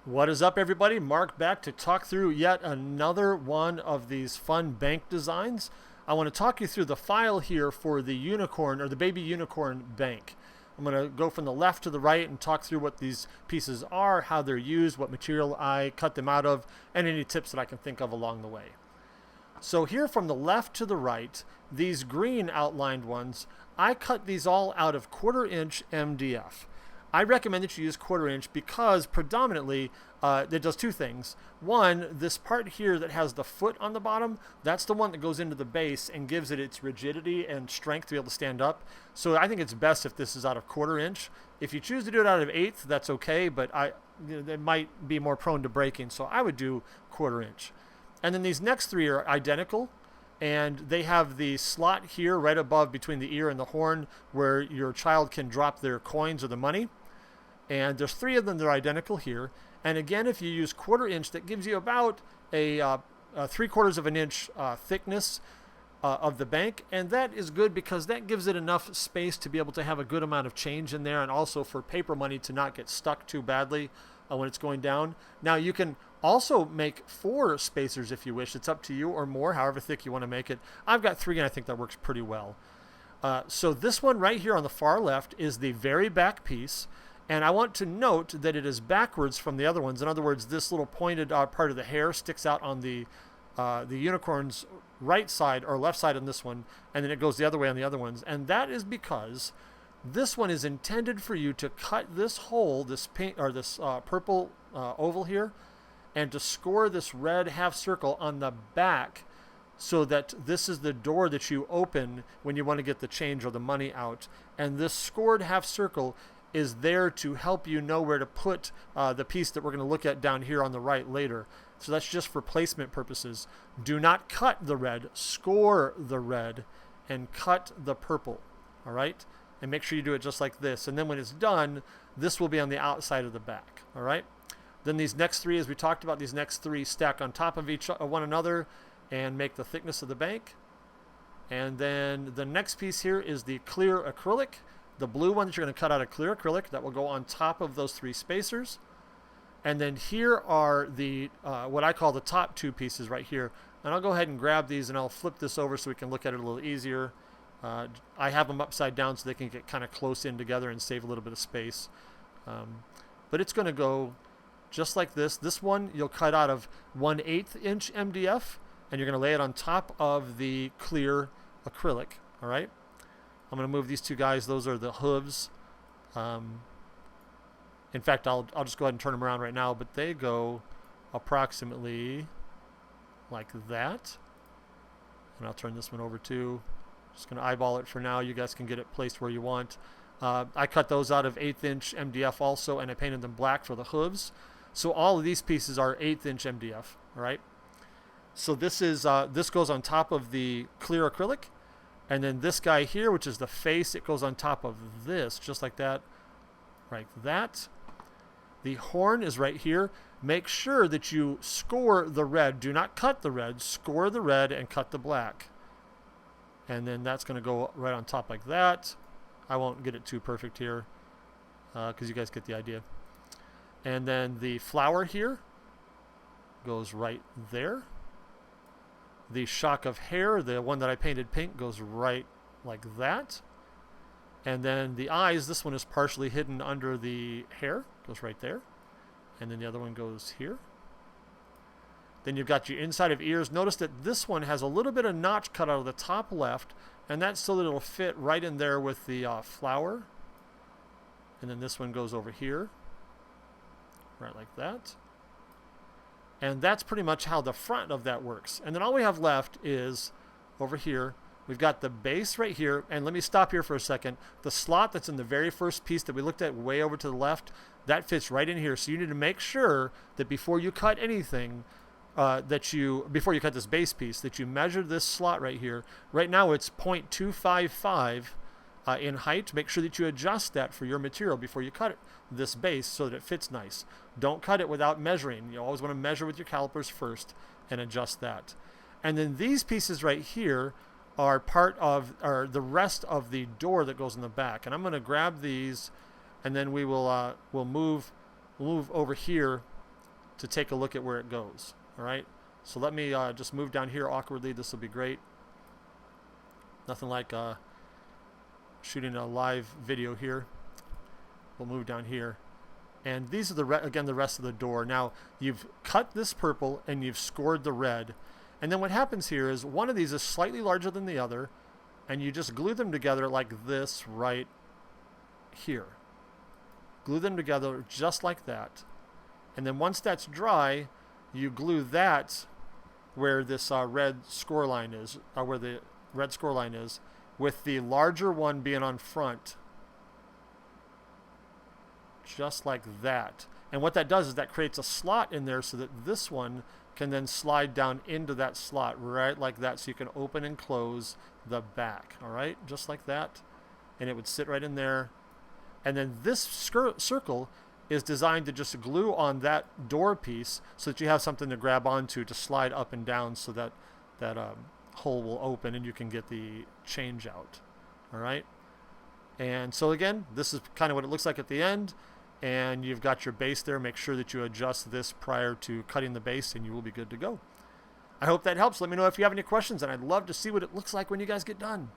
What is up, everybody? Mark back to talk through yet another one of these fun bank designs. I want to talk you through the file here for the unicorn or the baby unicorn bank. I'm going to go from the left to the right and talk through what these pieces are, how they're used, what material I cut them out of, and any tips that I can think of along the way. So here from the left to the right, these green outlined ones, I cut these all out of 1/4" MDF. I recommend that you use 1/4" because predominantly it does two things. One, this part here that has the foot on the bottom, that's the one that goes into the base and gives it its rigidity and strength to be able to stand up. So I think it's best if this is out of 1/4". If you choose to do it out of 1/8, that's okay, but it might be more prone to breaking, so I would do 1/4". And then these next three are identical, and they have the slot here right above between the ear and the horn where your child can drop their coins or the money. And there's three of them that are identical here. And again, if you use 1/4", that gives you about a 3/4 of an inch thickness of the bank. And that is good because that gives it enough space to be able to have a good amount of change in there, and also for paper money to not get stuck too badly when it's going down. Now you can also make 4 spacers if you wish. It's up to you, or more, however thick you want to make it. I've got 3 and I think that works pretty well. So this one right here on the far left is the very back piece. And I want to note that it is backwards from the other ones. In other words, this little pointed part of the hair sticks out on the unicorn's right side or left side on this one, and then it goes the other way on the other ones. And that is because this one is intended for you to cut this hole, this pink or this purple oval here, and to score this red half circle on the back, so that this is the door that you open when you want to get the change or the money out. And this scored half circle is there to help you know where to put the piece that we're going to look at down here on the right later. So that's just for placement purposes. Do not cut the red, score the red, and cut the purple. All right? And make sure you do it just like this. And then when it's done, this will be on the outside of the back. All right? Then these next 3, as we talked about, these next 3 stack on top of one another and make the thickness of the bank. And then the next piece here is the clear acrylic. The blue one that you're going to cut out of clear acrylic that will go on top of those 3 spacers. And then here are the what I call the top 2 pieces right here. And I'll go ahead and grab these and I'll flip this over so we can look at it a little easier. I have them upside down so they can get kind of close in together and save a little bit of space. But it's going to go just like this. This one you'll cut out of 1/8" MDF, and you're going to lay it on top of the clear acrylic. All right? I'm going to move these 2 guys. Those are the hooves. In fact, I'll just go ahead and turn them around right now, but they go approximately like that. And I'll turn this one over too. Just going to eyeball it for now. You guys can get it placed where you want. I cut those out of 1/8" MDF also, and I painted them black for the hooves. So all of these pieces are 1/8" MDF. All right. So this goes on top of the clear acrylic. And then this guy here, which is the face, it goes on top of this, just like that, like that. The horn is right here. Make sure that you score the red. Do not cut the red. Score the red and cut the black. And then that's going to go right on top like that. I won't get it too perfect here because you guys get the idea. And then the flower here goes right there. The shock of hair, the one that I painted pink, goes right like that. And then the eyes, this one is partially hidden under the hair, goes right there. And then the other one goes here. Then you've got your inside of ears. Notice that this one has a little bit of notch cut out of the top left, and that's so that it'll fit right in there with the flower. And then this one goes over here, right like that. And that's pretty much how the front of that works. And then all we have left is over here. We've got the base right here. And let me stop here for a second. The slot that's in the very first piece that we looked at way over to the left, that fits right in here. So you need to make sure that before you cut anything, before you cut this base piece, that you measure this slot right here. Right now it's 0.255 in height. Make sure that you adjust that for your material before you cut this base so that it fits nice. Don't cut it without measuring. You always want to measure with your calipers first and adjust that. And then these pieces right here are part of, or the rest of the door that goes in the back. And I'm going to grab these, and then we'll move over here to take a look at where it goes. All right, so let me just move down here awkwardly. This will be great. Nothing like shooting a live video here. We'll move down here. And these are again the rest of the door. Now you've cut this purple and you've scored the red. And then what happens here is one of these is slightly larger than the other, and you just glue them together like this right here. Glue them together just like that. And then once that's dry, you glue that where this red score line is, where the red score line is, with the larger one being on front. Just like that. And what that does is that creates a slot in there so that this one can then slide down into that slot right like that, so you can open and close the back. All right, just like that. And it would sit right in there. And then this circle is designed to just glue on that door piece so that you have something to grab onto to slide up and down, so that that hole will open and you can get the change out. All right. And so again, this is kind of what it looks like at the end. And you've got your base there. Make sure that you adjust this prior to cutting the base, and you will be good to go. I hope that helps. Let me know if you have any questions, and I'd love to see what it looks like when you guys get done.